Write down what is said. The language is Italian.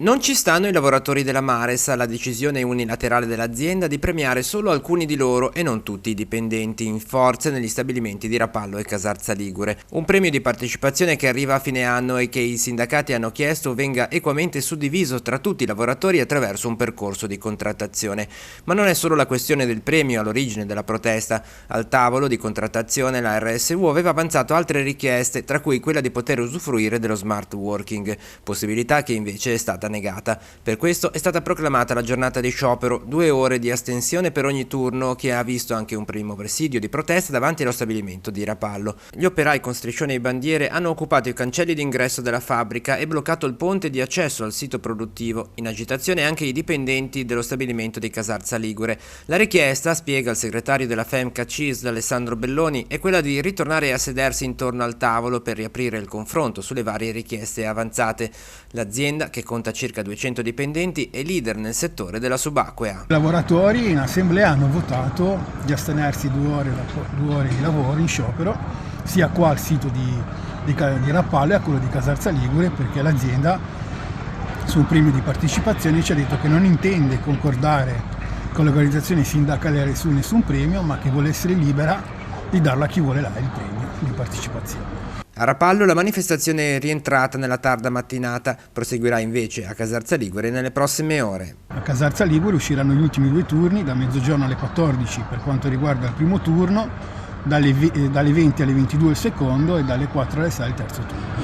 Non ci stanno i lavoratori della Mares alla decisione unilaterale dell'azienda di premiare solo alcuni di loro e non tutti i dipendenti in forze negli stabilimenti di Rapallo e Casarza Ligure. Un premio di partecipazione che arriva a fine anno e che i sindacati hanno chiesto venga equamente suddiviso tra tutti i lavoratori attraverso un percorso di contrattazione. Ma non è solo la questione del premio all'origine della protesta. Al tavolo di contrattazione la RSU aveva avanzato altre richieste, tra cui quella di poter usufruire dello smart working, possibilità che invece è stata negata. Per questo è stata proclamata la giornata di sciopero, 2 ore di astensione per ogni turno, che ha visto anche un primo presidio di protesta davanti allo stabilimento di Rapallo. Gli operai con striscioni e bandiere hanno occupato i cancelli d'ingresso della fabbrica e bloccato il ponte di accesso al sito produttivo. In agitazione anche i dipendenti dello stabilimento di Casarza Ligure. La richiesta, spiega il segretario della FEMCA CISL Alessandro Belloni, è quella di ritornare a sedersi intorno al tavolo per riaprire il confronto sulle varie richieste avanzate. L'azienda, che conta circa 200 dipendenti, è leader nel settore della subacquea. I lavoratori in assemblea hanno votato di astenersi 2 ore di lavoro in sciopero, sia qua al sito di Rapallo e a quello di Casarza Ligure, perché l'azienda su un premio di partecipazione ci ha detto che non intende concordare con l'organizzazione sindacale su nessun premio, ma che vuole essere libera di darlo a chi vuole il premio di partecipazione. A Rapallo la manifestazione è rientrata nella tarda mattinata, proseguirà invece a Casarza Ligure nelle prossime ore. A Casarza Ligure usciranno gli ultimi 2 turni, da mezzogiorno alle 14 per quanto riguarda il primo turno, dalle 20 alle 22 il secondo e dalle 4 alle 6 il terzo turno.